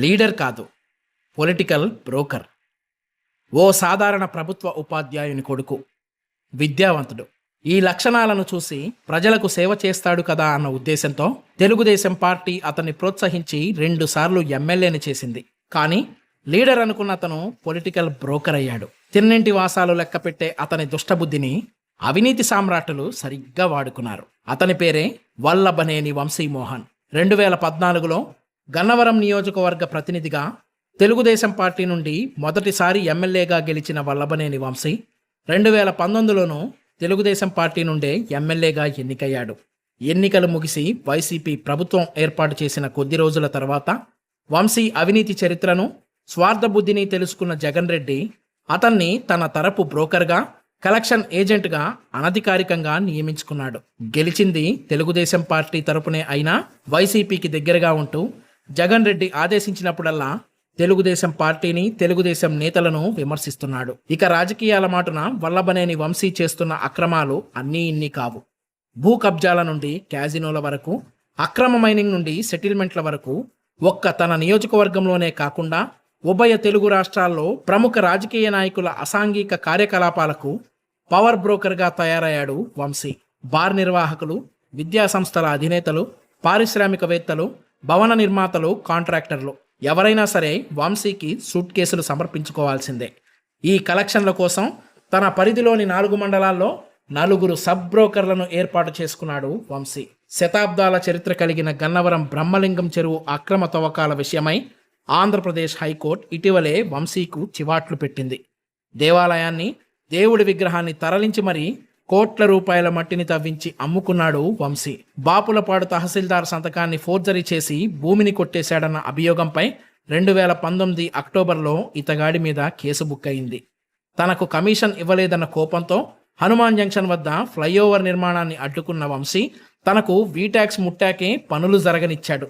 Leader కాదు, political broker. ఓ సాధారణ ప్రభుత్వ ఉపాధ్యాయుని కొడుకు, విద్యావంతుడు. ఈ లక్షణాలను చూసి ప్రజలకు సేవ చేస్తాడు కదా అన్న ఉద్దేశంతో తెలుగుదేశం పార్టీ అతన్ని ప్రోత్సహించి 2 సార్లు ఎమ్మెల్యేని చేసింది. కానీ లీడర్ అనుకున్న అతను పొలిటికల్ బ్రోకర్ అయ్యాడు. తిన్నింటి వాసాలు లెక్కపెట్టే అతని దుష్టబుద్ధిని అవినీతి సామ్రాట్టులు సరిగ్గా వాడుకున్నారు. అతని పేరే వల్లభనేని వంశీమోహన్. 2014లో గన్నవరం నియోజకవర్గ ప్రతినిధిగా తెలుగుదేశం పార్టీ నుండి మొదటిసారి ఎమ్మెల్యేగా గెలిచిన వల్లభనేని వంశీ 2019లోనూ తెలుగుదేశం పార్టీ నుండే ఎమ్మెల్యేగా ఎన్నికయ్యాడు. ఎన్నికలు ముగిసి వైసీపీ ప్రభుత్వం ఏర్పాటు చేసిన కొద్ది రోజుల తర్వాత వంశీ అవినీతి చరిత్రను, స్వార్థబుద్ధిని తెలుసుకున్న జగన్ రెడ్డి అతన్ని తన తరపు బ్రోకర్గా, కలెక్షన్ ఏజెంట్గా అనధికారికంగా నియమించుకున్నాడు. గెలిచింది తెలుగుదేశం పార్టీ తరపునే అయినా వైసీపీకి దగ్గరగా ఉంటూ జగన్ రెడ్డి ఆదేశించినప్పుడల్లా తెలుగుదేశం పార్టీని, తెలుగుదేశం నేతలను విమర్శిస్తున్నాడు. ఇక రాజకీయాల మాటున వల్లభనేని వంశీ చేస్తున్న అక్రమాలు అన్నీ ఇన్ని కావు. భూ కబ్జాల నుండి క్యాజినోల వరకు, అక్రమ మైనింగ్ నుండి సెటిల్మెంట్ల వరకు ఒక్క తన నియోజకవర్గంలోనే కాకుండా ఉభయ తెలుగు రాష్ట్రాల్లో ప్రముఖ రాజకీయ నాయకుల అసాంఘిక కార్యకలాపాలకు పవర్ బ్రోకర్గా తయారయ్యాడు వంశీ. బార్ నిర్వాహకులు, విద్యా సంస్థల అధినేతలు, పారిశ్రామికవేత్తలు, భవన నిర్మాతలు, కాంట్రాక్టర్లు ఎవరైనా సరే వంశీకి సూట్ కేసులు సమర్పించుకోవాల్సిందే. ఈ కలెక్షన్ల కోసం తన పరిధిలోని 4 మండలాల్లో 4 సబ్ బ్రోకర్లను ఏర్పాటు చేసుకున్నాడు వంశీ. శతాబ్దాల చరిత్ర కలిగిన గన్నవరం బ్రహ్మలింగం చెరువు అక్రమ తవ్వకాల విషయమై ఆంధ్రప్రదేశ్ హైకోర్టు ఇటీవలే వంశీకు చివాట్లు పెట్టింది. దేవాలయాన్ని, దేవుడి విగ్రహాన్ని తరలించి మరీ కోట్ల రూపాయల మట్టిని తవ్వించి అమ్ముకున్నాడు వంశీ. బాపులపాడు తహసీల్దార్ సంతకాన్ని ఫోర్జరీ చేసి భూమిని కొట్టేశాడన్న అభియోగంపై 2019 అక్టోబర్లో ఇతగాడి మీద కేసు బుక్ అయింది. తనకు కమిషన్ ఇవ్వలేదన్న కోపంతో హనుమాన్ జంక్షన్ వద్ద ఫ్లైఓవర్ నిర్మాణాన్ని అడ్డుకున్న వంశీ తనకు వీటాక్స్ ముట్టాకే పనులు జరగనిచ్చాడు.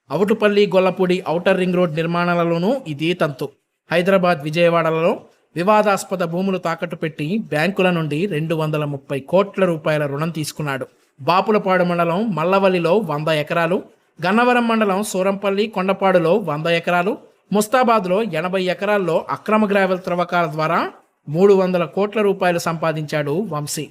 అవుటుపల్లి, గొల్లపూడి ఔటర్ రింగ్ రోడ్ నిర్మాణాలలోనూ ఇదే తంతు. హైదరాబాద్, విజయవాడలలో వివాదాస్పద భూములు తాకట్టు పెట్టి బ్యాంకుల నుండి 230 కోట్ల రూపాయల రుణం తీసుకున్నాడు. బాపులపాడు మండలం మల్లవల్లిలో 100 ఎకరాలు, గన్నవరం మండలం సూరంపల్లి, కొండపాడులో 100 ఎకరాలు, ముస్తాబాద్లో 80 ఎకరాల్లో అక్రమ గ్రావెల్ త్రవ్వకాల ద్వారా 300 కోట్ల రూపాయలు సంపాదించాడు వంశీ.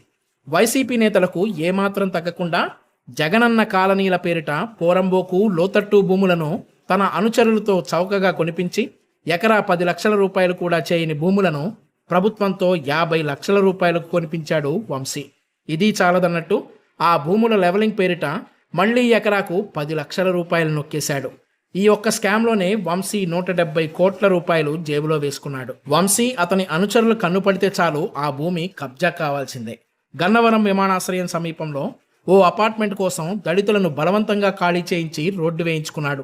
వైసీపీ నేతలకు ఏమాత్రం తగ్గకుండా జగనన్న కాలనీల పేరిట పోరంబోకు, లోతట్టు భూములను తన అనుచరులతో చౌకగా కొనిపించి ఎకరా 10 లక్షల రూపాయలు కూడా చేయని భూములను ప్రభుత్వంతో 50 లక్షల రూపాయలకు కొనిపించాడు వంశీ. ఇది చాలదన్నట్టు ఆ భూముల లెవలింగ్ పేరిట మళ్లీ ఎకరాకు 10 లక్షల రూపాయలు నొక్కేశాడు. ఈ ఒక్క స్కామ్లోనే వంశీ 170 కోట్ల రూపాయలు జేబులో వేసుకున్నాడు. వంశీ, అతని అనుచరులు కన్నుపడితే చాలు ఆ భూమి కబ్జా కావాల్సిందే. గన్నవరం విమానాశ్రయం సమీపంలో ఓ అపార్ట్మెంట్ కోసం దళితులను బలవంతంగా ఖాళీ చేయించి రోడ్డు వేయించుకున్నాడు.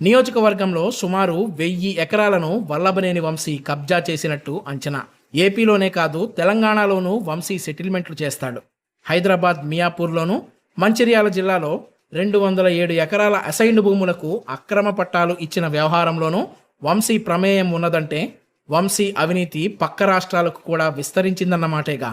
నియోజకవర్గంలో సుమారు 1000 ఎకరాలను వల్లభనేని వంశీ కబ్జా చేసినట్టు అంచనా. ఏపీలోనే కాదు, తెలంగాణలోనూ వంశీ సెటిల్మెంట్లు చేస్తాడు. హైదరాబాద్ మియాపూర్లోనూ, మంచిర్యాల జిల్లాలో 207 ఎకరాల అసైన్డ్ భూములకు అక్రమ పట్టాలు ఇచ్చిన వ్యవహారంలోనూ వంశీ ప్రమేయం ఉన్నదంటే వంశీ అవినీతి పక్క రాష్ట్రాలకు కూడా విస్తరించిందన్నమాటేగా.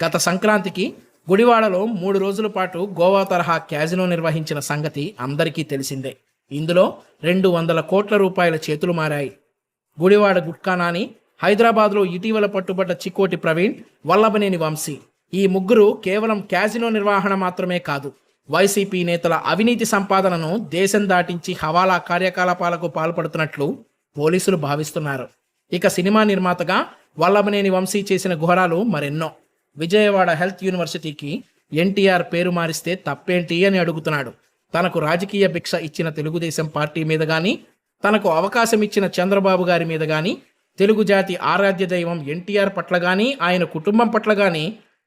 గత సంక్రాంతికి గుడివాడలో 3 రోజుల పాటు గోవా తరహా క్యాజినో నిర్వహించిన సంగతి అందరికీ తెలిసిందే. ఇందులో 200 కోట్ల రూపాయల చేతులు మారాయి. గుడివాడ గుట్కానాని, హైదరాబాద్లో ఇటీవల పట్టుబడ్డ చిక్కోటి ప్రవీణ్, వల్లభనేని వంశీ ఈ ముగ్గురు కేవలం క్యాజినో నిర్వహణ మాత్రమే కాదు, వైసీపీ నేతల అవినీతి సంపాదనను దేశం దాటించి హవాలా కార్యకలాపాలకు పాల్పడుతున్నట్లు పోలీసులు భావిస్తున్నారు. ఇక సినిమా నిర్మాతగా వల్లభనేని వంశీ చేసిన ఘోరాలు మరెన్నో. విజయవాడ హెల్త్ యూనివర్సిటీకి ఎన్టీఆర్ పేరు మారిస్తే తప్పేంటి అని అడుగుతున్నాడు. తనకు రాజకీయ భిక్ష ఇచ్చిన తెలుగుదేశం పార్టీ మీద కానీ, తనకు అవకాశం ఇచ్చిన చంద్రబాబు గారి మీద కానీ, తెలుగు జాతి ఆరాధ్య దైవం ఎన్టీఆర్ పట్ల కానీ, ఆయన కుటుంబం పట్ల కానీ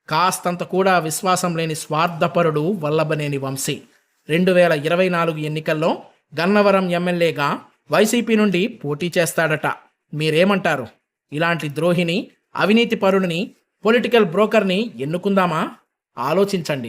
కాస్తంత కూడా విశ్వాసం లేని స్వార్థపరుడు వల్లభనేని వంశీ. 2024 ఎన్నికల్లో గన్నవరం ఎమ్మెల్యేగా వైసీపీ నుండి పోటీ చేస్తాడట. మీరేమంటారు? ఇలాంటి ద్రోహిని, అవినీతి పరుడిని, పొలిటికల్ బ్రోకర్ని ఎన్నుకుందామా? ఆలోచించండి.